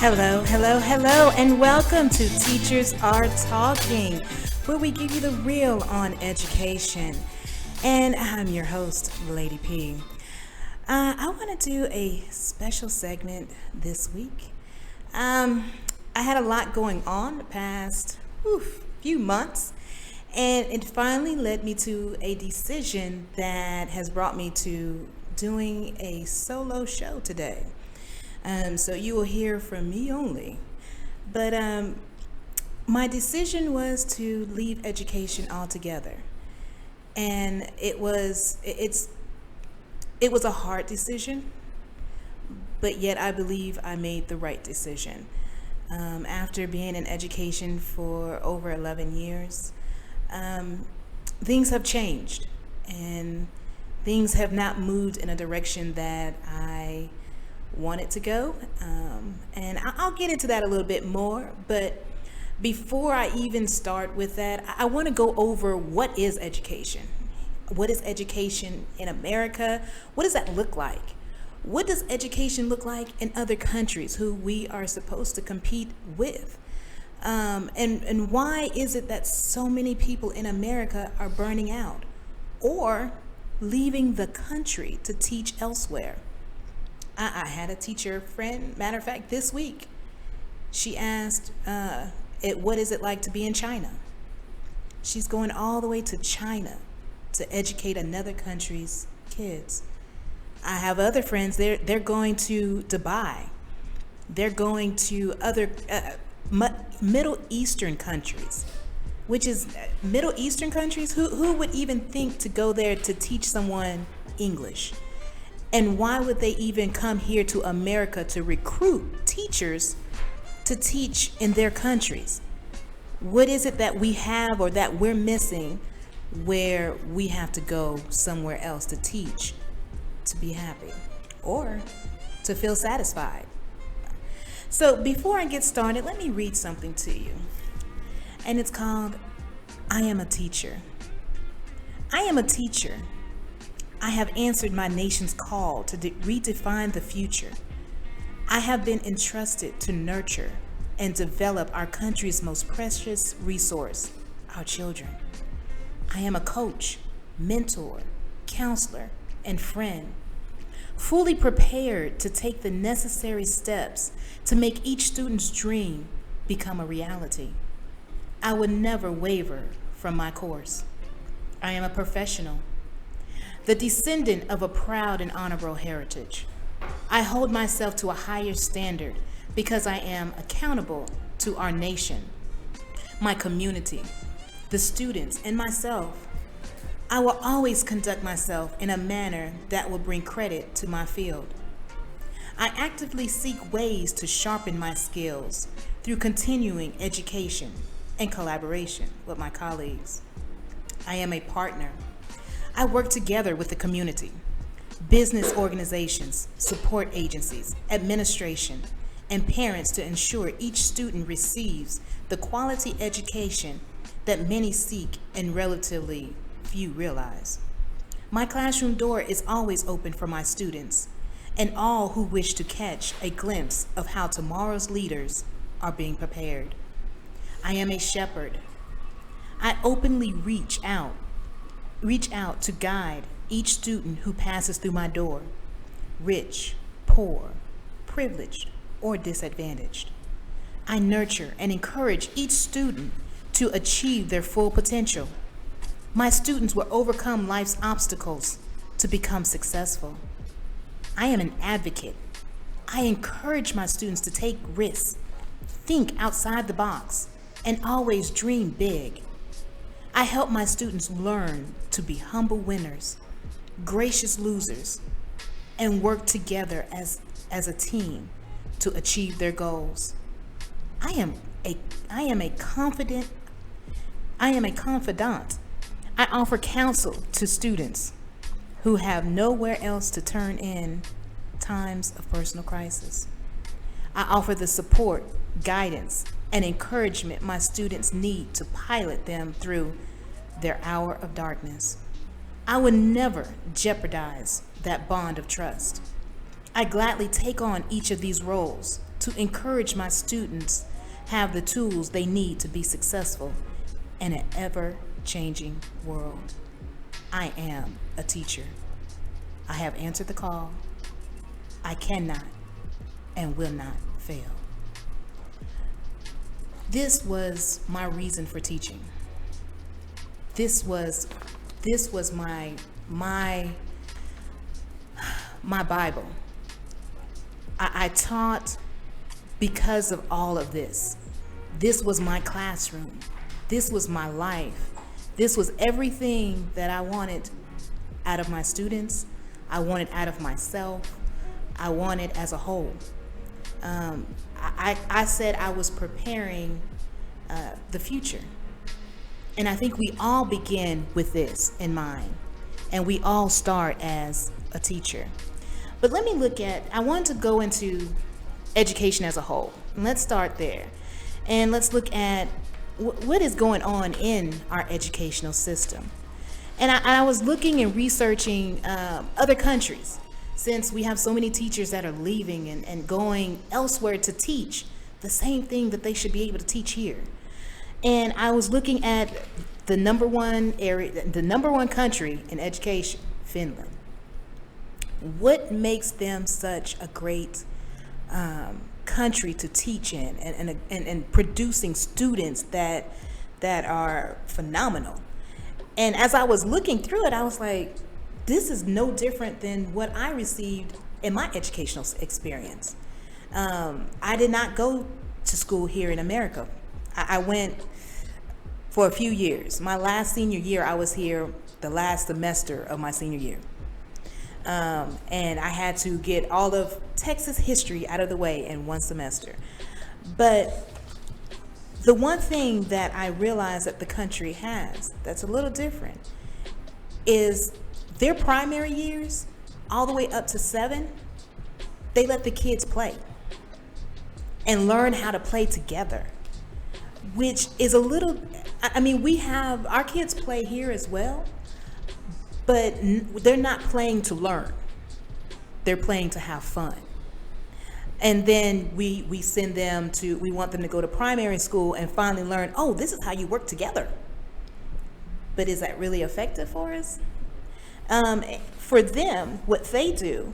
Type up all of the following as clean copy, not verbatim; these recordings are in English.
Hello, hello, hello, and welcome to Teachers Are Talking, where we give you the real on education. And I'm your host, Lady P. I want to do a special segment this week. I had a lot going on the past few months, and it finally led me to a decision that has brought me to doing a solo show today. So you will hear from me only. But my decision was to leave education altogether. And it was a hard decision, but yet I believe I made the right decision. After being in education for over 11 years, things have changed and things have not moved in a direction that I wanted to go. And I'll get into that a little bit more, but before I even start with that, I want to go over what is education. What is education in America? What does that look like? What does education look like in other countries who we are supposed to compete with? And why is it that so many people in America are burning out or leaving the country to teach elsewhere? I had a teacher friend, matter of fact, this week, she asked, what is it like to be in China? She's going all the way to China to educate another country's kids. I have other friends, they're going to Dubai. They're going to other Middle Eastern countries, which is Middle Eastern countries. Who would even think to go there to teach someone English? And why would they even come here to America to recruit teachers to teach in their countries? What is it that we have or that we're missing where we have to go somewhere else to teach to be happy or to feel satisfied? So before I get started, let me read something to you. And it's called, I Am a Teacher. I am a teacher. I have answered my nation's call to redefine the future. I have been entrusted to nurture and develop our country's most precious resource, our children. I am a coach, mentor, counselor, and friend, fully prepared to take the necessary steps to make each student's dream become a reality. I would never waver from my course. I am a professional, the descendant of a proud and honorable heritage. I hold myself to a higher standard because I am accountable to our nation, my community, the students, and myself. I will always conduct myself in a manner that will bring credit to my field. I actively seek ways to sharpen my skills through continuing education and collaboration with my colleagues. I am a partner. I work together with the community, business organizations, support agencies, administration, and parents to ensure each student receives the quality education that many seek and relatively few realize. My classroom door is always open for my students and all who wish to catch a glimpse of how tomorrow's leaders are being prepared. I am a shepherd. I openly reach out to guide each student who passes through my door, rich, poor, privileged, or disadvantaged. I nurture and encourage each student to achieve their full potential. My students will overcome life's obstacles to become successful. I am an advocate. I encourage my students to take risks, think outside the box, and always dream big. I help my students learn to be humble winners, gracious losers, and work together as a team to achieve their goals. I am a confidant. I offer counsel to students who have nowhere else to turn in times of personal crisis. I offer the support, guidance, and encouragement my students need to pilot them through their hour of darkness. I would never jeopardize that bond of trust. I gladly take on each of these roles to encourage my students have the tools they need to be successful in an ever-changing world. I am a teacher. I have answered the call. I cannot and will not fail. This was my reason for teaching. This was my Bible. I taught because of all of this. This was my classroom. This was my life. This was everything that I wanted out of my students. I wanted out of myself. I wanted as a whole. I said I was preparing the future. And I think we all begin with this in mind. And we all start as a teacher. But let me I want to go into education as a whole. And let's start there. And let's look at what is going on in our educational system. And I was looking and researching other countries, since we have so many teachers that are leaving and going elsewhere to teach the same thing that they should be able to teach here. And I was looking at the number one country in education, Finland. What makes them such a great country to teach in and producing students that are phenomenal? And as I was looking through it, I was like, this is no different than what I received in my educational experience. I did not go to school here in America. I went for a few years. My last senior year, I was here the last semester of my senior year. And I had to get all of Texas history out of the way in one semester. But the one thing that I realized that the country has that's a little different is their primary years, all the way up to 7, they let the kids play and learn how to play together, which is a little, we have, our kids play here as well, but they're not playing to learn. They're playing to have fun. And then we send them we want them to go to primary school and finally learn, oh, this is how you work together. But is that really effective for us? For them, what they do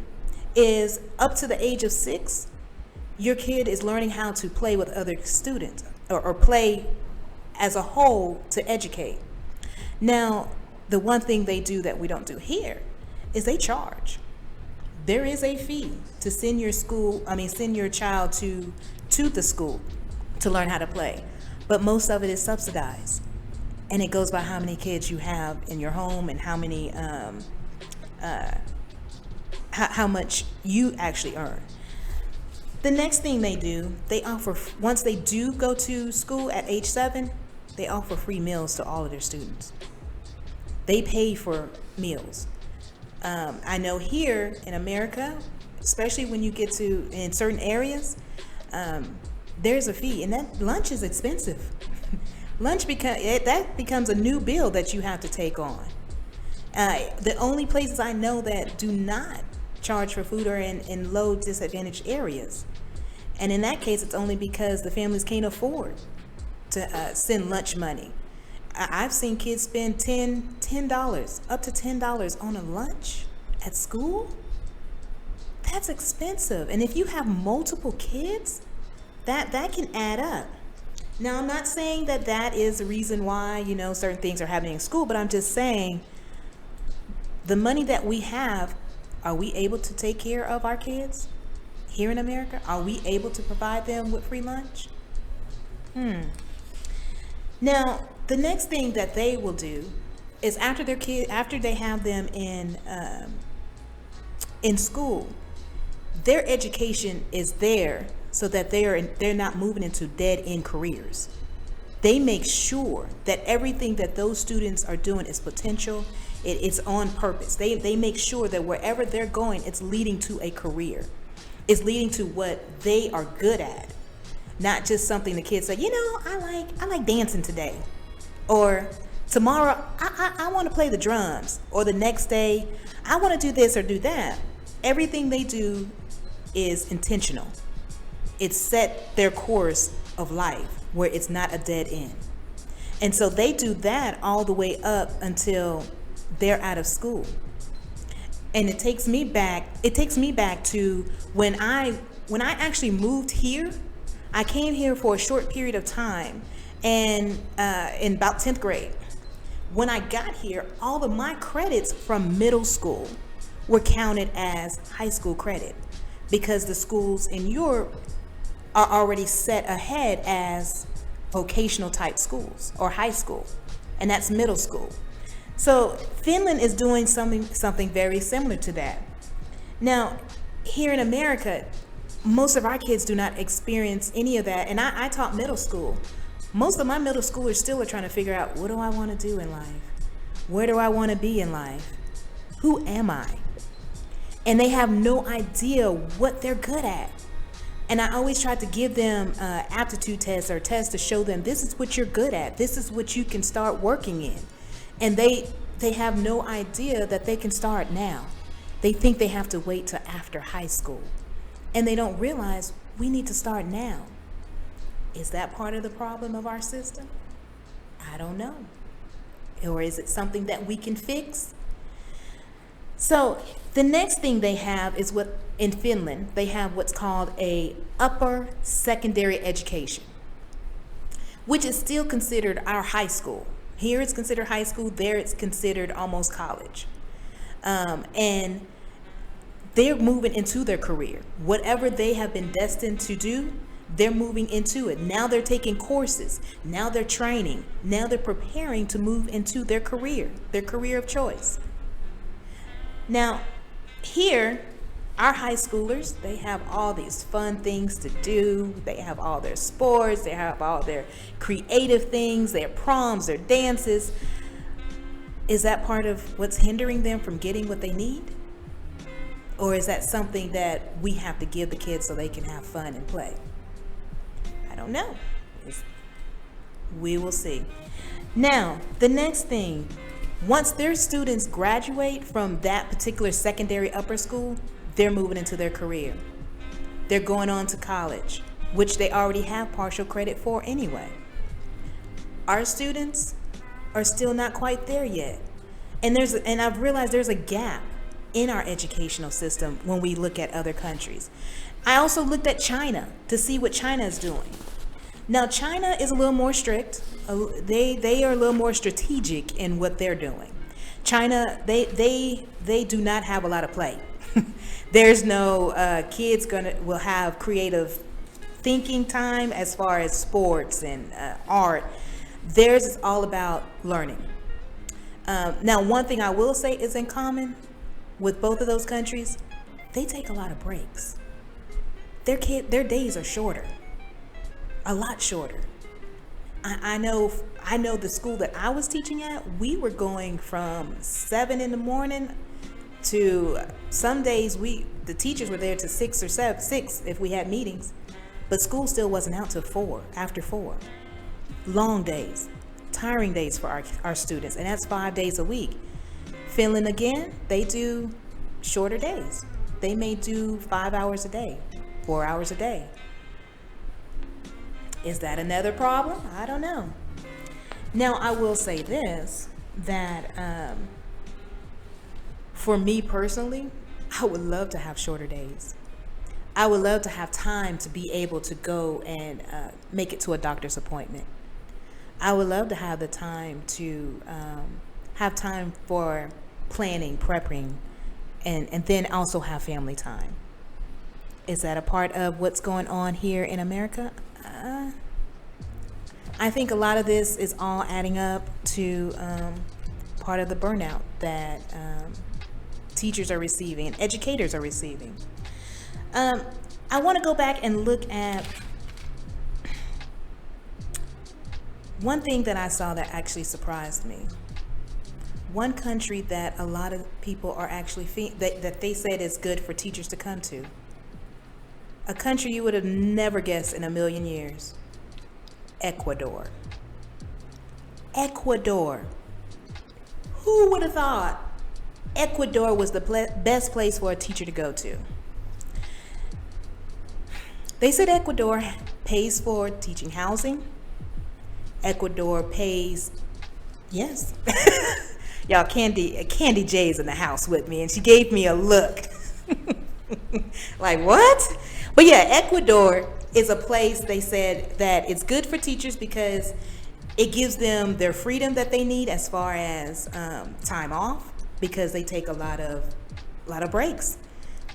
is up to the age of 6, your kid is learning how to play with other students or play as a whole to educate. Now, the one thing they do that we don't do here is they charge. There is a fee to send your child to the school to learn how to play. But most of it is subsidized. And it goes by how many kids you have in your home and how many, how much you actually earn. The next thing they do, they offer, once they do go to school at age 7, they offer free meals to all of their students. They pay for meals. I know here in America, especially when you get to in certain areas, there's a fee, and that lunch is expensive. Lunch becomes a new bill that you have to take on. The only places I know that do not charge for food are in low disadvantaged areas. And in that case, it's only because the families can't afford to send lunch money. I've seen kids spend $10, up to $10 on a lunch at school. That's expensive. And if you have multiple kids, that can add up. Now, I'm not saying that is the reason why, certain things are happening in school, but I'm just saying the money that we have, are we able to take care of our kids here in America? Are we able to provide them with free lunch? Now, the next thing that they will do is after they have them in school, their education is there so that they're not moving into dead-end careers. They make sure that everything that those students are doing is potential. It's on purpose. They make sure that wherever they're going, it's leading to a career. It's leading to what they are good at, not just something the kids say, I like dancing today, or tomorrow I want to play the drums, or the next day I want to do this or do that. Everything they do is intentional. It's set their course of life where it's not a dead end. And so they do that all the way up until they're out of school. And it takes me back to when I actually moved here. I came here for a short period of time, and in about 10th grade. When I got here, all of my credits from middle school were counted as high school credit, because the schools in Europe are already set ahead as vocational type schools or high school, and that's middle school. So Finland is doing something very similar to that. Now, here in America, most of our kids do not experience any of that. And I taught middle school. Most of my middle schoolers still are trying to figure out, what do I want to do in life? Where do I want to be in life? Who am I? And they have no idea what they're good at. And I always try to give them aptitude tests or tests to show them, this is what you're good at. This is what you can start working in. And they have no idea that they can start now. They think they have to wait till after high school. And they don't realize we need to start now. Is that part of the problem of our system? I don't know. Or is it something that we can fix? So the next thing they have is what in Finland, they have what's called a upper secondary education, which is still considered our high school. Here it's considered high school, there it's considered almost college. And they're moving into their career. Whatever they have been destined to do, they're moving into it. Now they're taking courses. Now they're training. Now they're preparing to move into their career of choice. Now, here, our high schoolers, they have all these fun things to do. They have all their sports. They have all their creative things, their proms, their dances. Is that part of what's hindering them from getting what they need? Or is that something that we have to give the kids so they can have fun and play? I don't know. We will see. Now, the next thing, once their students graduate from that particular secondary upper school, they're moving into their career. They're going on to college, which they already have partial credit for anyway. Our students are still not quite there yet. And I've realized there's a gap in our educational system when we look at other countries. I also looked at China to see what China is doing. Now, China is a little more strict. They are a little more strategic in what they're doing. China, they do not have a lot of play. There's no kids will have creative thinking time as far as sports and art. Theirs is all about learning. Now, one thing I will say is in common with both of those countries, they take a lot of breaks. Their days are shorter, a lot shorter. I know the school that I was teaching at, we were going from 7 in the morning to some days the teachers were there to 6 or 6 if we had meetings, but school still wasn't out till after 4. Long days, tiring days for our students, and that's 5 days a week. Finland, again, they do shorter days. They may do 5 hours a day, 4 hours a day. Is that another problem? I don't know. Now, I will say this, that for me personally, I would love to have shorter days. I would love to have time to be able to go and make it to a doctor's appointment. I would love to have the time to have time for planning, prepping, and then also have family time. Is that a part of what's going on here in America? I think a lot of this is all adding up to part of the burnout that teachers are receiving and educators are receiving. I want to go back and look at one thing that I saw that actually surprised me. One country that a lot of people are actually that they said is good for teachers to come to. A country you would have never guessed in a million years. Ecuador. Ecuador. Who would have thought Ecuador was the best place for a teacher to go to? They said Ecuador pays for teaching housing. Ecuador pays, yes. Y'all, Candy J's in the house with me, and she gave me a look. Like, what? But yeah, Ecuador is a place they said that it's good for teachers because it gives them their freedom that they need as far as time off, because they take a lot of breaks.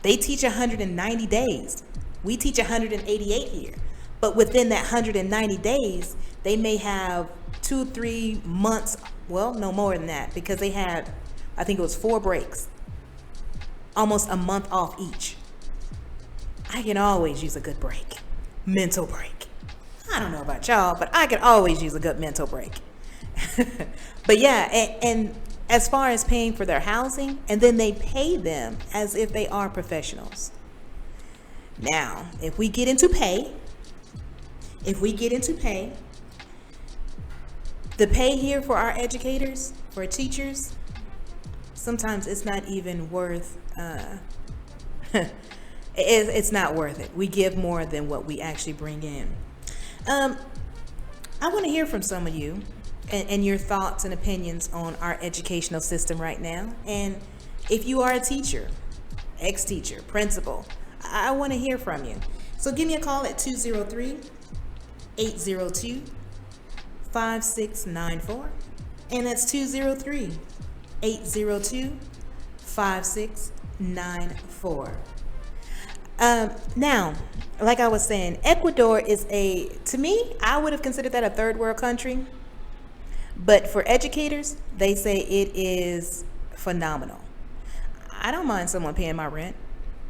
They teach 190 days. We teach 188 here. But within that 190 days, they may have 2-3 months, well, no more than that, because they had, I think it was 4 breaks, almost a month off each. I can always use a good break, mental break. I don't know about y'all, but I can always use a good mental break. But yeah, and as far as paying for their housing, and then they pay them as if they are professionals. Now, if we get into pay, the pay here for our educators, for teachers, sometimes it's not even worth, it's not worth it. We give more than what we actually bring in. I want to hear from some of you and your thoughts and opinions on our educational system right now. And if you are a teacher, ex-teacher, principal, I want to hear from you. So give me a call at 203-802-5694. And that's 203-802-5694. Now, like I was saying, Ecuador is to me, I would have considered that a third world country. But for educators, they say it is phenomenal. I don't mind someone paying my rent.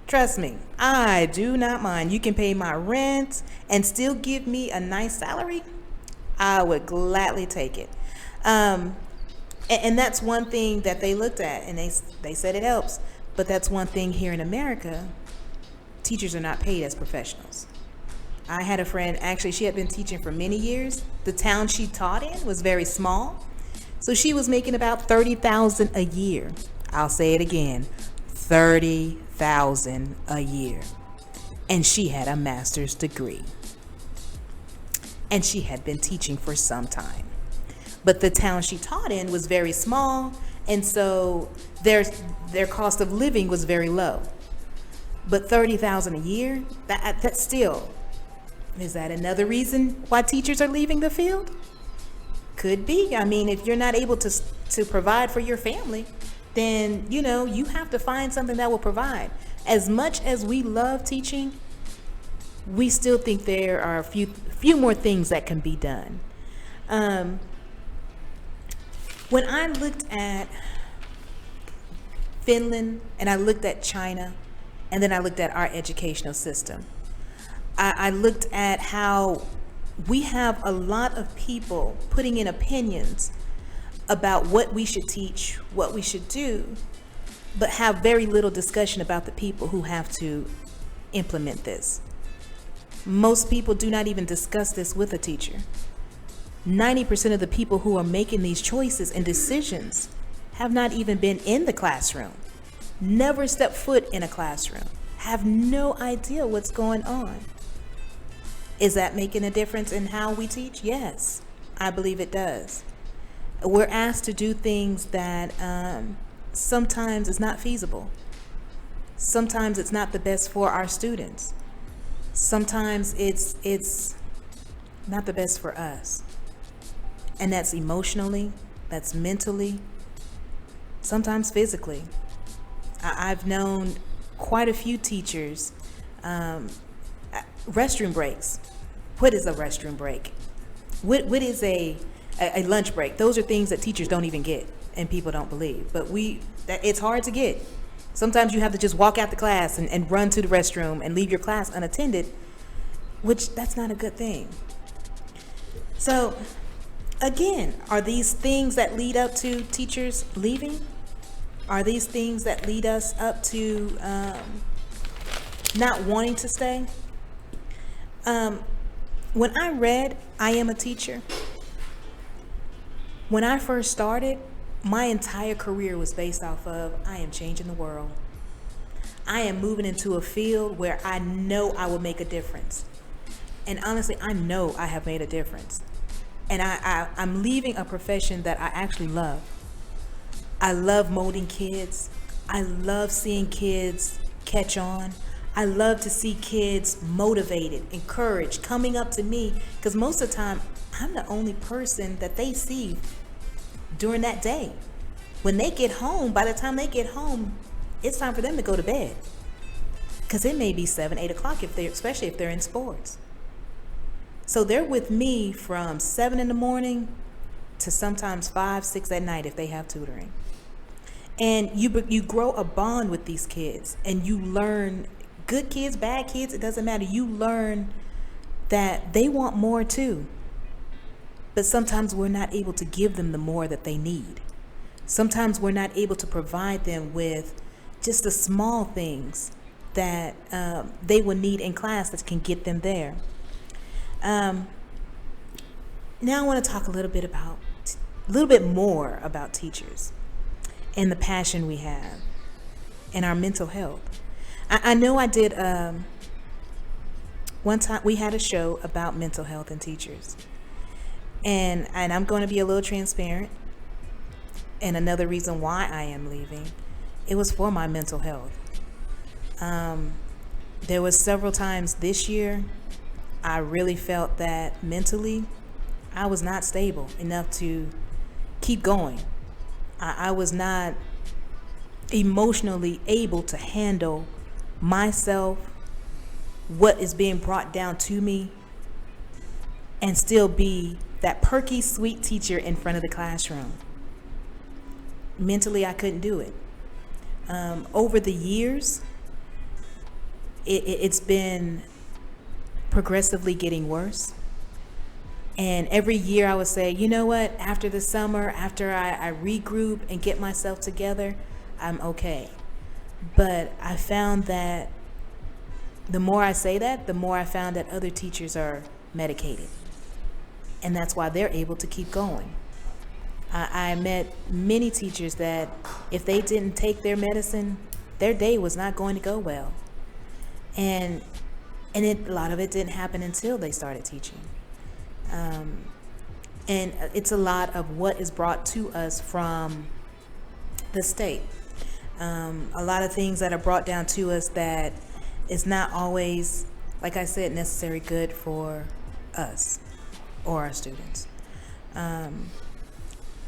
Trust me, I do not mind. You can pay my rent and still give me a nice salary. I would gladly take it. And that's one thing that they looked at, and they said it helps. But that's one thing here in America, teachers are not paid as professionals. I had a friend, actually, she had been teaching for many years. The town she taught in was very small. So she was making about $30,000 a year. I'll say it again, $30,000 a year. And she had a master's degree. And she had been teaching for some time. But the town she taught in was very small, and so their cost of living was very low. But $30,000 a year, that's still, is that another reason why teachers are leaving the field? Could be. I mean, if you're not able to provide for your family, then, you have to find something that will provide. As much as we love teaching, we still think there are a few more things that can be done. When I looked at Finland, and I looked at China, and then I looked at our educational system, I looked at how we have a lot of people putting in opinions about what we should teach, what we should do, but have very little discussion about the people who have to implement this. Most people do not even discuss this with a teacher. 90% of the people who are making these choices and decisions have not even been in the classroom, never stepped foot in a classroom, have no idea what's going on. Is that making a difference in how we teach? Yes, I believe it does. We're asked to do things that sometimes is not feasible. Sometimes it's not the best for our students. Sometimes it's not the best for us. And that's emotionally, that's mentally, sometimes physically. I've known quite a few teachers, restroom breaks. What is a restroom break? What is a lunch break? Those are things that teachers don't even get and people don't believe. But it's hard to get. Sometimes you have to just walk out the class and run to the restroom and leave your class unattended, which that's not a good thing. So again, are these things that lead up to teachers leaving? Are these things that lead us up to not wanting to stay? When I read I Am a Teacher, when I first started, my entire career was based off of I am changing the world. I am moving into a field where I know I will make a difference. And honestly, I know I have made a difference. And I'm leaving a profession that I actually love. I love molding kids. I love seeing kids catch on. I love to see kids motivated, encouraged, coming up to me, because most of the time, I'm the only person that they see during that day. When they get home, by the time they get home, it's time for them to go to bed. Because it may be 7, 8 o'clock, especially if they're in sports. So they're with me from 7 in the morning to sometimes 5, 6 at night if they have tutoring. And you grow a bond with these kids, and you learn, good kids, bad kids, it doesn't matter. You learn that they want more too. But sometimes we're not able to give them the more that they need. Sometimes we're not able to provide them with just the small things that they will need in class that can get them there. Now I want to talk a little bit more about teachers and the passion we have and our mental health. I know I did, one time we had a show about mental health and teachers. And I'm going to be a little transparent. And another reason why I am leaving, it was for my mental health. There was several times this year I really felt that mentally I was not stable enough to keep going. I was not emotionally able to handle myself, what is being brought down to me, and still be that perky, sweet teacher in front of the classroom. Mentally, I couldn't do it. Over the years, it's been progressively getting worse. And every year I would say, you know what, after the summer, after I regroup and get myself together, I'm okay. But I found that the more I say that, the more I found that other teachers are medicated. And that's why they're able to keep going. I met many teachers that if they didn't take their medicine, their day was not going to go well. And a lot of it didn't happen until they started teaching. And it's a lot of what is brought to us from the state. A lot of things that are brought down to us that is not always, like I said, necessary good for us or our students.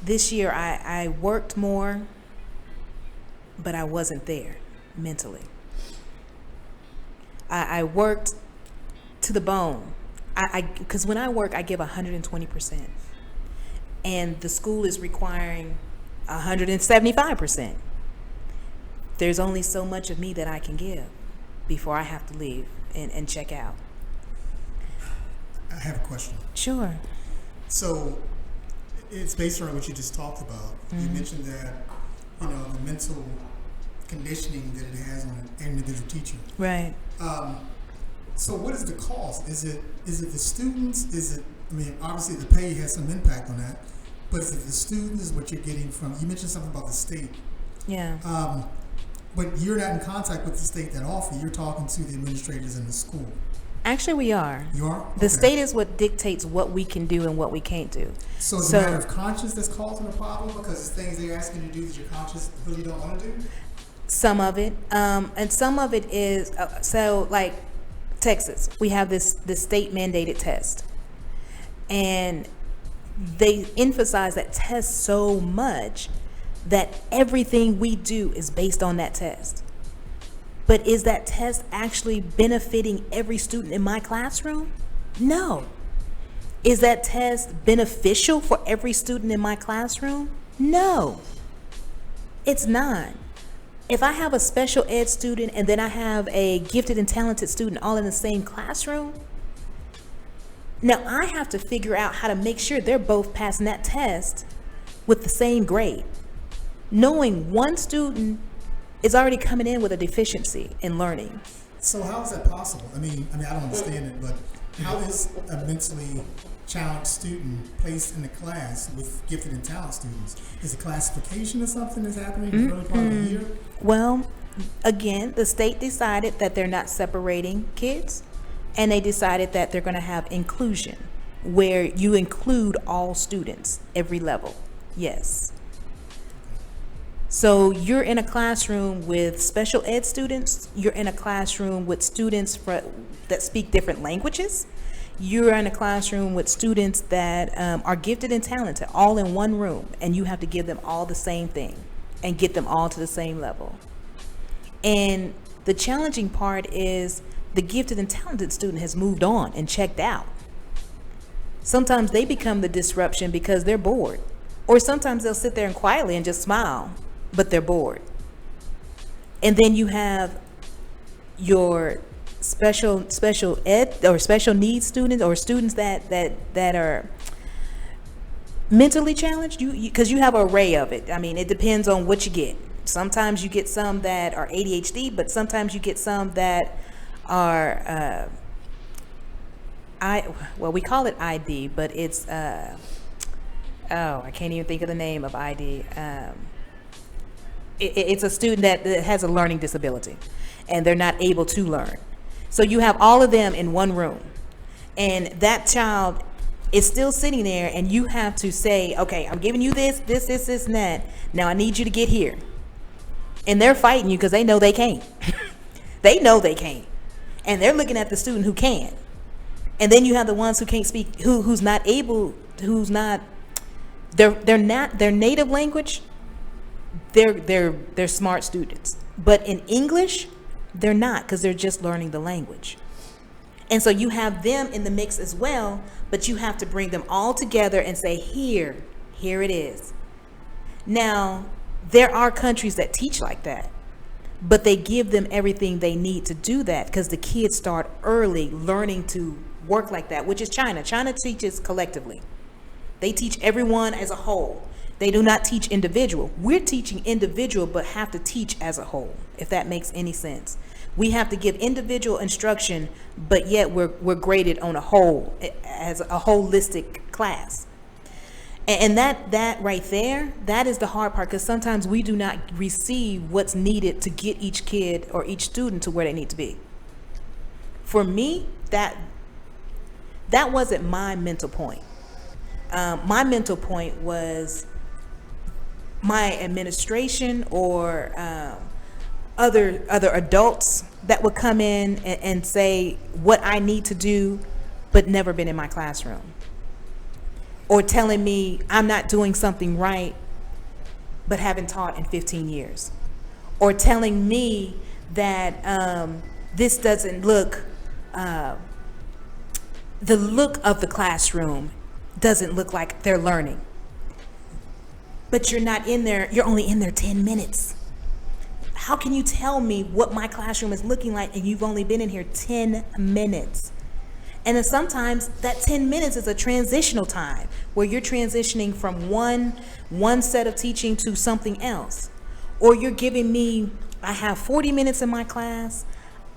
This year I worked more, but I wasn't there mentally. I worked to the bone. Because when I work, I give 120%. And the school is requiring 175%. There's only so much of me that I can give before I have to leave and check out. I have a question. Sure. So it's based on what you just talked about. Mm-hmm. You mentioned that, the mental conditioning that it has on an individual teacher. Right. So what is the cause? Is it the students? Obviously the pay has some impact on that, but is it the students? Is what you're getting from, you mentioned something about the state. Yeah. But you're not in contact with the state that often. You're talking to the administrators in the school. Actually, we are. You are? Okay. The state is what dictates what we can do and what we can't do. So it's a matter of conscience that's causing the problem because it's things they're asking you to do that your conscience really don't want to do? Some of it. And some of it is, like Texas, we have this state mandated test. And they emphasize that test so much that everything we do is based on that test. But is that test actually benefiting every student in my classroom? No. Is that test beneficial for every student in my classroom? No. It's not. If I have a special ed student and then I have a gifted and talented student all in the same classroom, now I have to figure out how to make sure they're both passing that test with the same grade. Knowing one student is already coming in with a deficiency in learning. So how is that possible? I don't understand it, but how is a mentally challenged student placed in a class with gifted and talented students? Is it classification or something that's happening in the early part of the year? Well, Again, the state decided that they're not separating kids, and they decided that they're going to have inclusion, where you include all students, every level. Yes. So you're in a classroom with special ed students, you're in a classroom with students that speak different languages, you're in a classroom with students that are gifted and talented, all in one room, and you have to give them all the same thing and get them all to the same level. And the challenging part is the gifted and talented student has moved on and checked out. Sometimes they become the disruption because they're bored. Or sometimes they'll sit there and quietly and just smile, but they're bored. And then you have your special ed or special needs students, or students that are mentally challenged, because you have an array of it. I mean, it depends on what you get. Sometimes you get some that are ADHD, but sometimes you get some that are we call it ID, but it's I can't even think of the name of ID. It's a student that has a learning disability and they're not able to learn. So you have all of them in one room, and that child is still sitting there, and you have to say, okay, I'm giving you this, and that. Now I need you to get here. And they're fighting you because they know they can't. They know they can't. And they're looking at the student who can. And then you have the ones who can't speak, who's not able, who's not, they're not, their native language, they're smart students. But in English, they're not, because they're just learning the language. And so you have them in the mix as well, but you have to bring them all together and say, here it is. Now, there are countries that teach like that, but they give them everything they need to do that, because the kids start early learning to work like that, which is China. China teaches collectively. They teach everyone as a whole. They do not teach individual. We're teaching individual, but have to teach as a whole, if that makes any sense. We have to give individual instruction, but yet we're graded on a whole, as a holistic class. And that right there, that is the hard part, because sometimes we do not receive what's needed to get each kid or each student to where they need to be. For me, that wasn't my mental point. My mental point was my administration or other adults that would come in and say what I need to do, but never been in my classroom. Or telling me I'm not doing something right, but haven't taught in 15 years. Or telling me that this doesn't look, the look of the classroom doesn't look like they're learning. But you're not in there, you're only in there 10 minutes. How can you tell me what my classroom is looking like and you've only been in here 10 minutes? And then sometimes that 10 minutes is a transitional time where you're transitioning from one set of teaching to something else. Or you're giving me, I have 40 minutes in my class,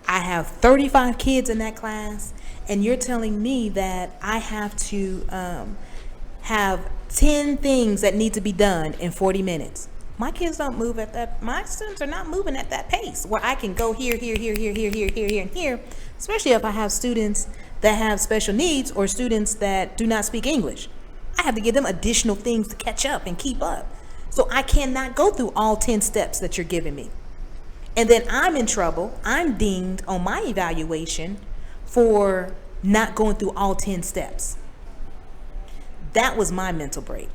I have 35 kids in that class, and you're telling me that I have to have 10 things that need to be done in 40 minutes. My kids don't move at that, my students are not moving at that pace where I can go here, and here, especially if I have students that have special needs or students that do not speak English. I have to give them additional things to catch up and keep up. So I cannot go through all 10 steps that you're giving me. And then I'm in trouble. I'm dinged on my evaluation for not going through all 10 steps. That was my mental break,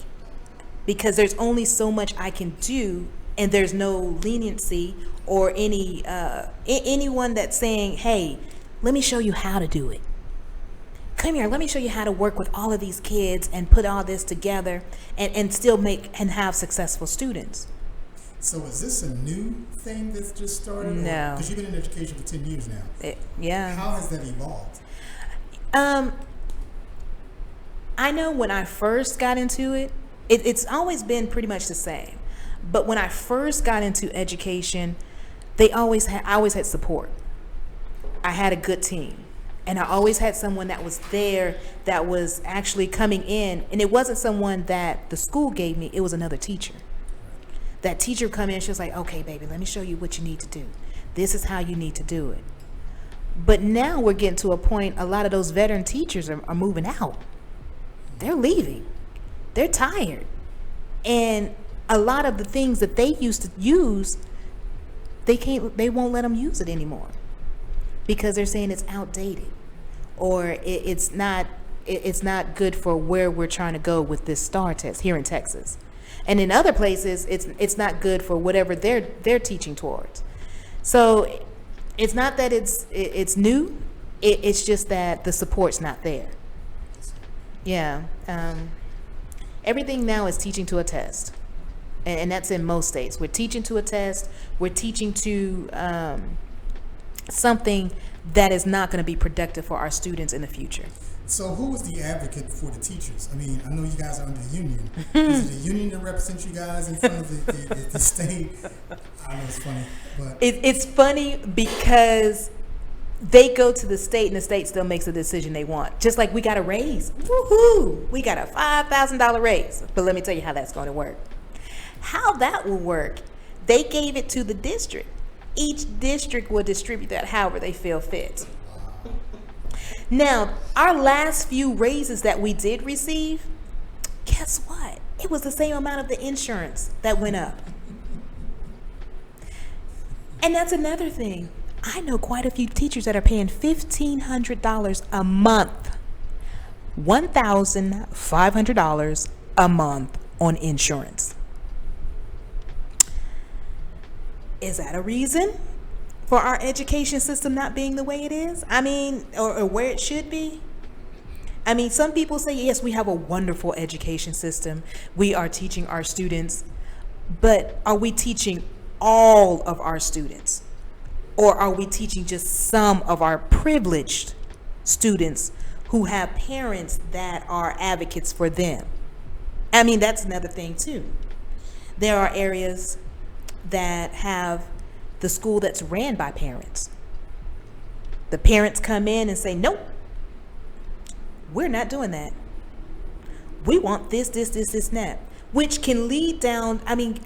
because there's only so much I can do, and there's no leniency or anyone that's saying, hey, let me show you how to do it. Come here, let me show you how to work with all of these kids and put all this together and still make and have successful students. So is this a new thing that's just started? No. Because you've been in education for 10 years now. Yeah. How has that evolved? I know when I first got into it, it's always been pretty much the same. But when I first got into education, I always had support. I had a good team. And I always had someone that was there that was actually coming in. And it wasn't someone that the school gave me. It was another teacher that teacher come in, she was like, okay, baby, let me show you what you need to do. This is how you need to do it. But now we're getting to a point, a lot of those veteran teachers are moving out. They're leaving. They're tired. And a lot of the things that they used to use, they won't let them use it anymore because they're saying it's outdated, or it's not good for where we're trying to go with this STAR test here in Texas. And in other places, it's not good for whatever they're teaching towards. So it's not that it's new. It's just that the support's not there. Yeah. Everything now is teaching to a test. And that's in most states. We're teaching to a test. We're teaching to something that is not going to be productive for our students in the future. So who was the advocate for the teachers? I mean, I know you guys are under a union. Is it the union that represents you guys in front of the state? I know it's funny, but it's funny because they go to the state and the state still makes the decision they want. Just like we got a raise. Woohoo! We got a $5,000 raise. But let me tell you how that's going to work. How that will work, they gave it to the district. Each district will distribute that however they feel fit. Now, our last few raises that we did receive, guess what? It was the same amount of the insurance that went up. And that's another thing. I know quite a few teachers that are paying $1,500 a month, $1,500 a month on insurance. Is that a reason for our education system not being the way it is? I mean, or where it should be? I mean, some people say, yes, we have a wonderful education system. We are teaching our students, but are we teaching all of our students? Or are we teaching just some of our privileged students who have parents that are advocates for them? I mean, that's another thing too. There are areas that have the school that's ran by parents. The parents come in and say, nope, we're not doing that. We want this, and that, which can lead down, I mean,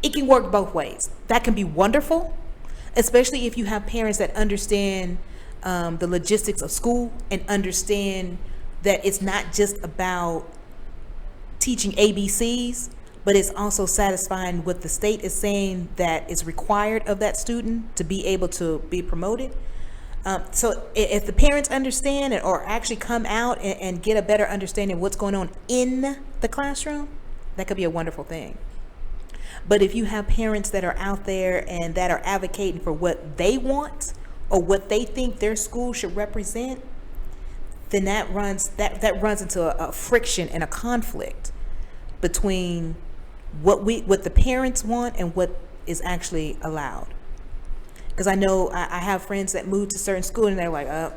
it can work both ways. That can be wonderful, especially if you have parents that understand the logistics of school and understand that it's not just about teaching ABCs, but it's also satisfying what the state is saying that is required of that student to be able to be promoted. So if the parents understand it or actually come out and get a better understanding of what's going on in the classroom, that could be a wonderful thing. But if you have parents that are out there and that are advocating for what they want or what they think their school should represent, then that runs into a friction and a conflict between what the parents want and what is actually allowed. Because I know I have friends that move to certain school and they're like, oh,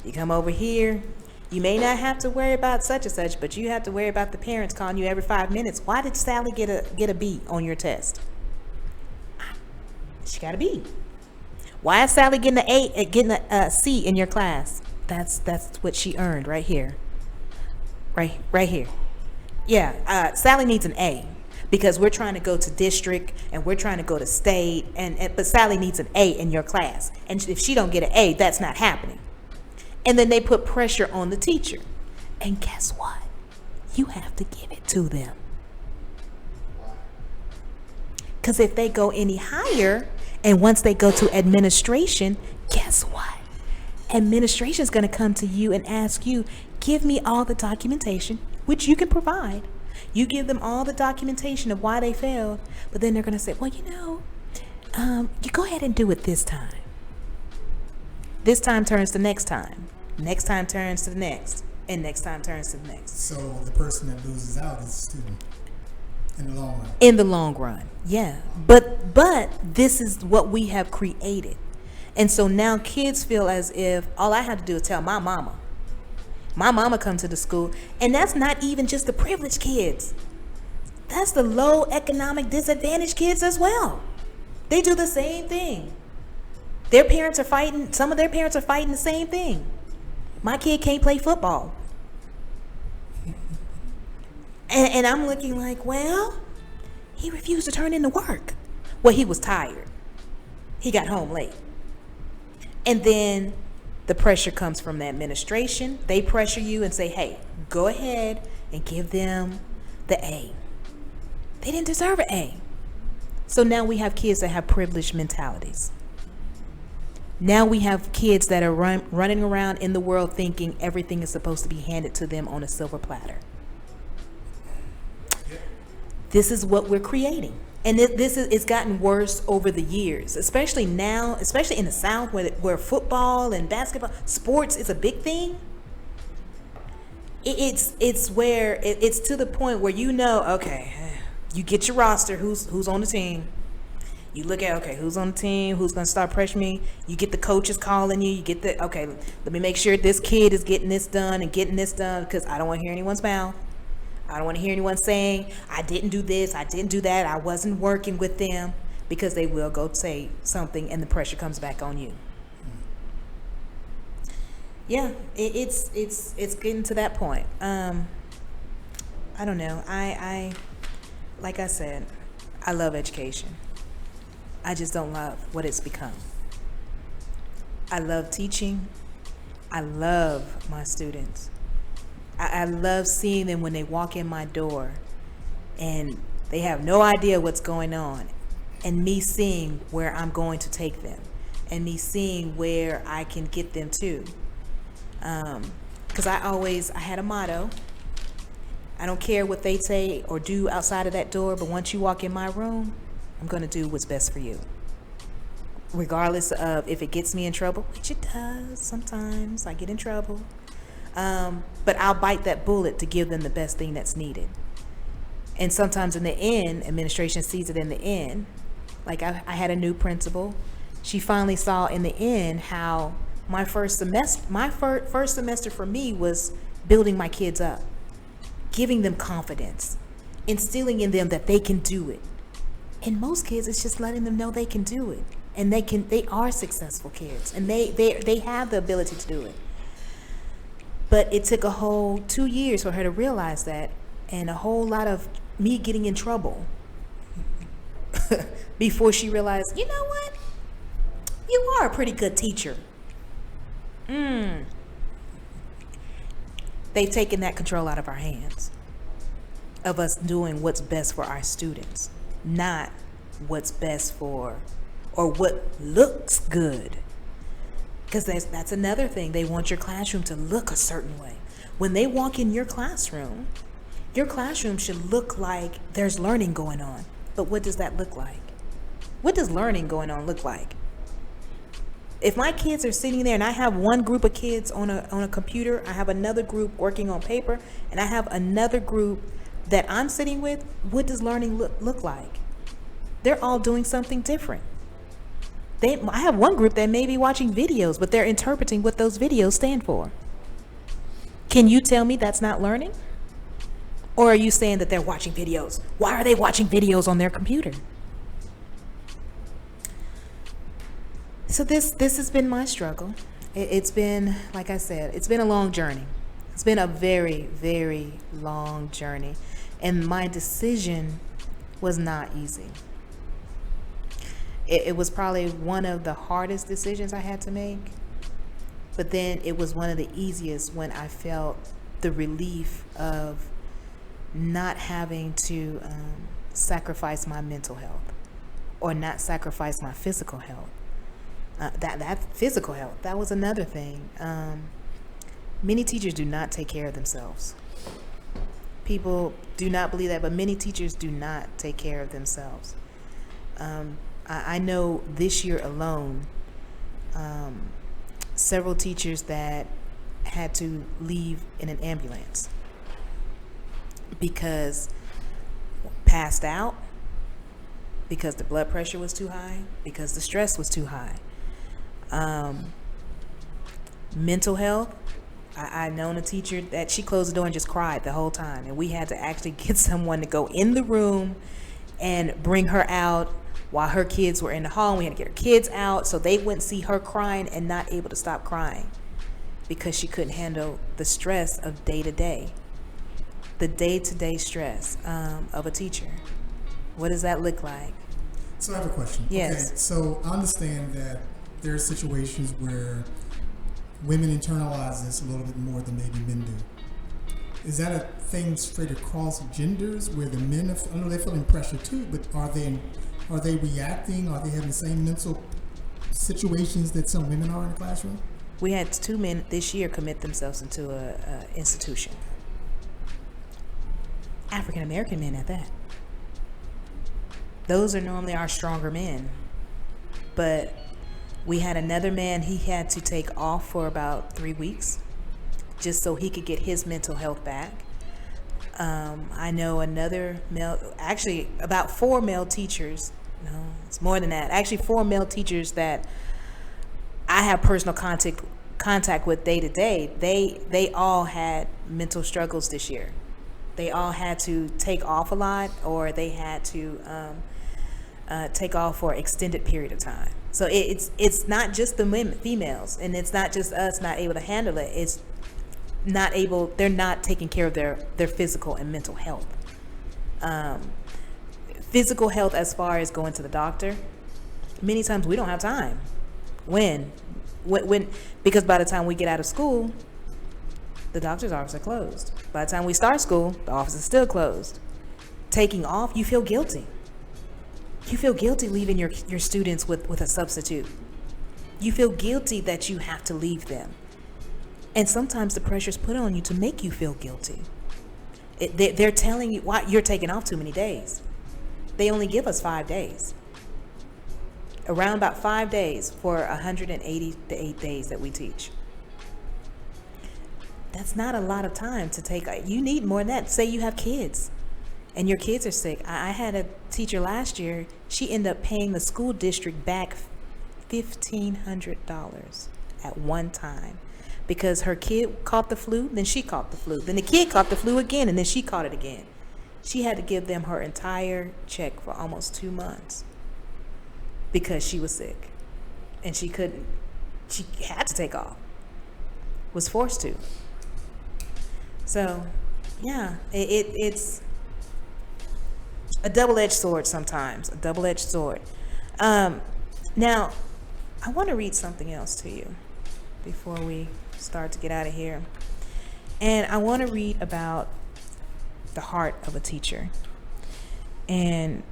you come over here, you may not have to worry about such and such, but you have to worry about the parents calling you every 5 minutes. Why did Sally get a B on your test? She got a B. Why is Sally getting a C in your class? That's what she earned right here. Right here. Yeah, Sally needs an A because we're trying to go to district and we're trying to go to state, but Sally needs an A in your class. And if she don't get an A, that's not happening. And then they put pressure on the teacher. And guess what? You have to give it to them. Because if they go any higher, and once they go to administration, guess what? Administration is going to come to you and ask you, give me all the documentation, which you can provide. You give them all the documentation of why they failed, but then they're going to say, well, you go ahead and do it this time. This time turns to next time. Next time turns to the next. And next time turns to the next. So the person that loses out is the student in the long run. In the long run, yeah. But this is what we have created. And so now kids feel as if all I have to do is tell my mama. My mama come to the school, and that's not even just the privileged kids. That's the low economic disadvantaged kids as well. They do the same thing. Their parents are fighting, some of their parents are fighting the same thing. My kid can't play football. And I'm looking like, well, He refused to turn in the work. Well, he was tired. He got home late. And then the pressure comes from the administration. They pressure you and say, hey, go ahead and give them the A. They didn't deserve an A. So now we have kids that have privileged mentalities. Now we have kids that are running around in the world thinking everything is supposed to be handed to them on a silver platter. This is what we're creating. And it's gotten worse over the years, especially now, especially in the South where football and basketball, sports is a big thing. It's to the point where okay, you get your roster, who's on the team. You look at, okay, who's on the team, who's going to start pressuring me. You get the coaches calling you. You get okay, let me make sure this kid is getting this done because I don't want to hear anyone's mouth. I don't want to hear anyone saying, I didn't do this, I didn't do that, I wasn't working with them, because they will go say something and the pressure comes back on you. Yeah, it's getting to that point. I don't know. I like I said, I love education. I just don't love what it's become. I love teaching. I love my students. I love seeing them when they walk in my door and they have no idea what's going on, and me seeing where I'm going to take them and me seeing where I can get them to. Because I had a motto. I don't care what they say or do outside of that door, but once you walk in my room, I'm going to do what's best for you. Regardless of if it gets me in trouble, which it does sometimes. I get in trouble. But I'll bite that bullet to give them the best thing that's needed. And sometimes in the end, administration sees it in the end. Like I had a new principal. She finally saw in the end how my first semester for me was building my kids up, giving them confidence, instilling in them that they can do it. And most kids, it's just letting them know they can do it. And they are successful kids, and they have the ability to do it. But it took a whole 2 years for her to realize that, and a whole lot of me getting in trouble before she realized, you know what? You are a pretty good teacher. They've taken that control out of our hands, of us doing what's best for our students, not what's best for, or what looks good. Because that's another thing. They want your classroom to look a certain way. When they walk in your classroom should look like there's learning going on. But what does that look like? What does learning going on look like? If my kids are sitting there and I have one group of kids on a computer, I have another group working on paper, and I have another group that I'm sitting with, what does learning look like? They're all doing something different. I have one group that may be watching videos, but they're interpreting what those videos stand for. Can you tell me that's not learning? Or are you saying that they're watching videos? Why are they watching videos on their computer? So this has been my struggle. It's been, like I said, it's been a long journey. It's been a very, very long journey. And my decision was not easy. It was probably one of the hardest decisions I had to make, but then it was one of the easiest when I felt the relief of not having to sacrifice my mental health or not sacrifice my physical health. That physical health, that was another thing. Many teachers do not take care of themselves. People do not believe that, but many teachers do not take care of themselves. I know this year alone, several teachers that had to leave in an ambulance because passed out, because the blood pressure was too high, because the stress was too high. Mental health, I known a teacher that she closed the door and just cried the whole time, and we had to actually get someone to go in the room and bring her out while her kids were in the hall. We had to get her kids out so they wouldn't see her crying and not able to stop crying because she couldn't handle the stress of day-to-day, the day-to-day stress of a teacher. What does that look like? So I have a question. Yes. Okay, so I understand that there are situations where women internalize this a little bit more than maybe men do. Is that a thing straight across genders where the men are, I know they're feeling pressure too, but are they reacting? Are they having the same mental situations that some women are in the classroom? We had 2 men this year commit themselves into a institution. African American men at that. Those are normally our stronger men. But we had another man, he had to take off for about 3 weeks just so he could get his mental health back. I know another male, actually about 4 male teachers, no, it's more than that, actually 4 male teachers that I have personal contact with day to day. They all had mental struggles this year. They all had to take off a lot, or they had to take off for an extended period of time. So it's not just the women, females, and it's not just us not able to handle it. It's not able. They're not taking care of their physical and mental health. Physical health, as far as going to the doctor, many times we don't have time. When because by the time we get out of school, the doctor's office are closed. By the time we start school, the office is still closed. Taking off, you feel guilty. You feel guilty leaving your students with a substitute. You feel guilty that you have to leave them. And sometimes the pressure's put on you to make you feel guilty. They're telling you why you're taking off too many days. They only give us 5 days. Around about 5 days for 188 days that we teach. That's not a lot of time to take. You need more than that. Say you have kids and your kids are sick. I had a teacher last year, she ended up paying the school district back $1,500 at one time because her kid caught the flu, then she caught the flu, then the kid caught the flu again, and then she caught it again. She had to give them her entire check for almost 2 months because she was sick and she had to take off, was forced to. So yeah, it's a double-edged sword sometimes, a double-edged sword. Now, I want to read something else to you before we start to get out of here. And I want to read about the heart of a teacher. And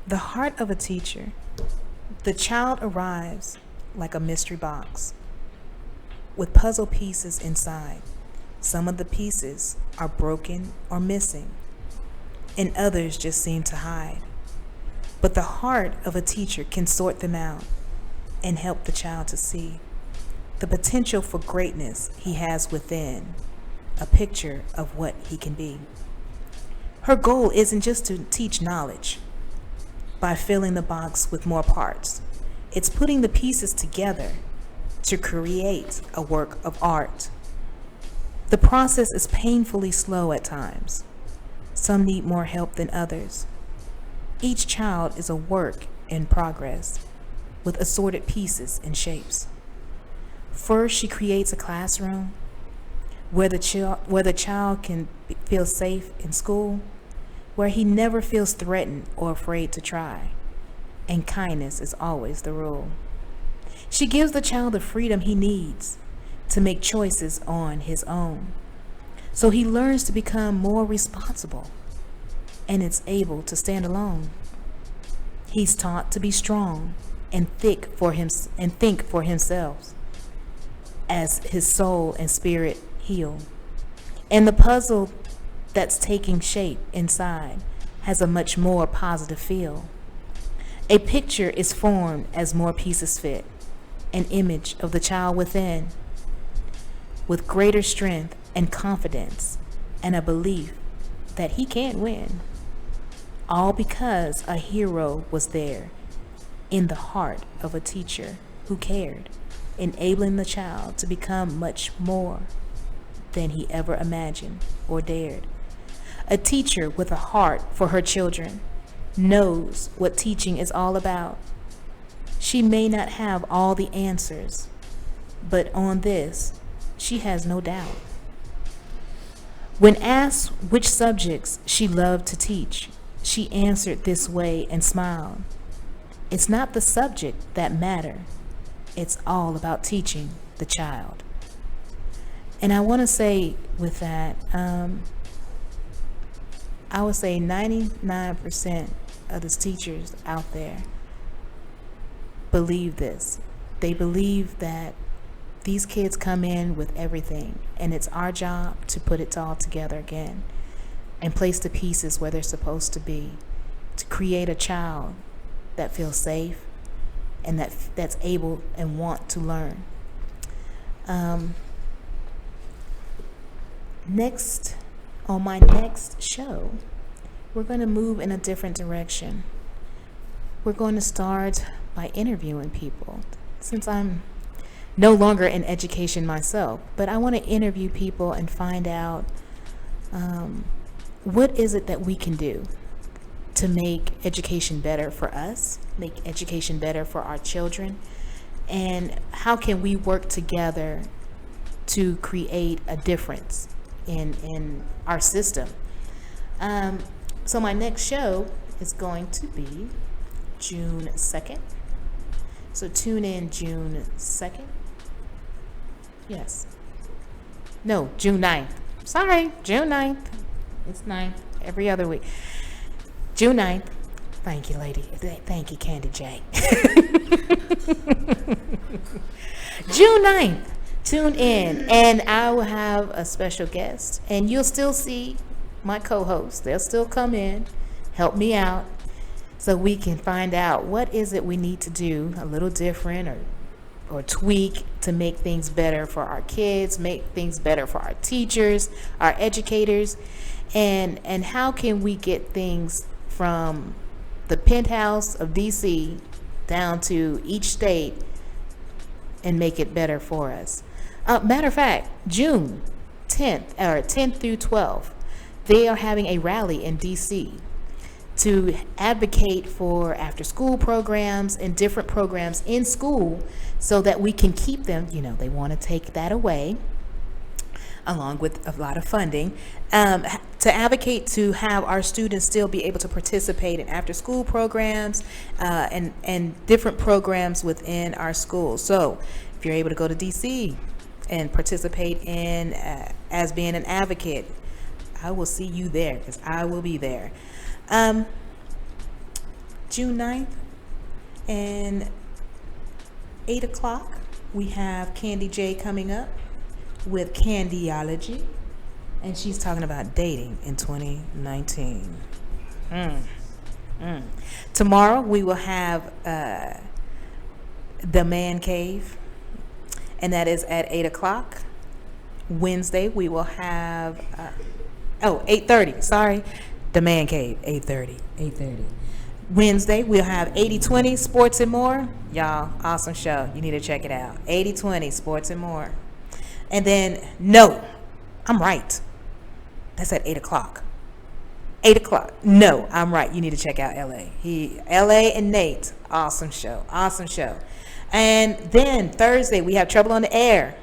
the heart of a teacher, the child arrives like a mystery box with puzzle pieces inside. Some of the pieces are broken or missing, and others just seem to hide. But the heart of a teacher can sort them out and help the child to see the potential for greatness he has within, a picture of what he can be. Her goal isn't just to teach knowledge by filling the box with more parts. It's putting the pieces together to create a work of art. The process is painfully slow at times. Some need more help than others. Each child is a work in progress with assorted pieces and shapes. First, she creates a classroom where the child can feel safe in school, where he never feels threatened or afraid to try, and kindness is always the rule. She gives the child the freedom he needs to make choices on his own, so he learns to become more responsible and is able to stand alone. He's taught to be strong and think for himself as his soul and spirit heal. And the puzzle that's taking shape inside has a much more positive feel. A picture is formed as more pieces fit, an image of the child within, with greater strength and confidence and a belief that he can win. All because a hero was there in the heart of a teacher who cared, enabling the child to become much more than he ever imagined or dared. A teacher with a heart for her children knows what teaching is all about. She may not have all the answers, but on this, she has no doubt. When asked which subjects she loved to teach, she answered this way and smiled. It's not the subject that matter. It's all about teaching the child. And I want to say with that, I would say 99% of the teachers out there believe this. They believe that these kids come in with everything, and it's our job to put it all together again and place the pieces where they're supposed to be, to create a child that feels safe and that's able and want to learn. Next, on my next show, we're going to move in a different direction. We're going to start by interviewing people. Since I'm no longer in education myself, but I want to interview people and find out what is it that we can do to make education better for us, make education better for our children, and how can we work together to create a difference in our system. So my next show is going to be June 2nd. So tune in June 2nd. Yes. No, June 9th. Sorry, June 9th. It's 9th every other week. June 9th. Thank you, lady. Thank you, Candy J. June 9th. Tune in, and I will have a special guest, and you'll still see my co-hosts. They'll still come in, help me out, so we can find out what is it we need to do a little different or tweak to make things better for our kids, make things better for our teachers, our educators, and how can we get things from the penthouse of DC down to each state and make it better for us. Matter of fact, June 10th through 12th, they are having a rally in DC to advocate for after-school programs and different programs in school so that we can keep them. They want to take that away, along with a lot of funding, to advocate to have our students still be able to participate in after-school programs and different programs within our schools. So if you're able to go to DC and participate in as being an advocate, I will see you there, because I will be there. June 9th and 8 o'clock, we have Candy J coming up with Candyology, and she's talking about dating in 2019. Tomorrow we will have The Man Cave, and that is at 8 o'clock. Wednesday we will have 8:30, sorry, The Man Cave, 8:30. Wednesday we'll have 80/20 Sports and More. Y'all, awesome show, you need to check it out. 80/20 Sports and More. And then, no, I'm right, that's at 8 o'clock. 8 o'clock. No, I'm right. You need to check out LA and Nate. Awesome show. And then Thursday, we have Trouble on the Air,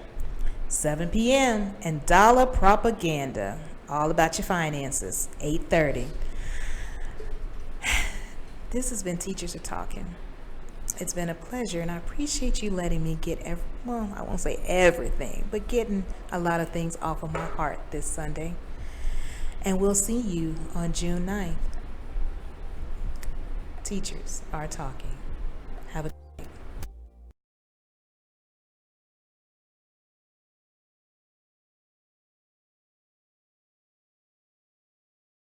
7 p.m. and Dollar Propaganda, all about your finances, 8:30. This has been Teachers Are Talking. It's been a pleasure, and I appreciate you letting me get I won't say everything, but getting a lot of things off of my heart this Sunday. And we'll see you on June 9th. Teachers Are Talking. Have a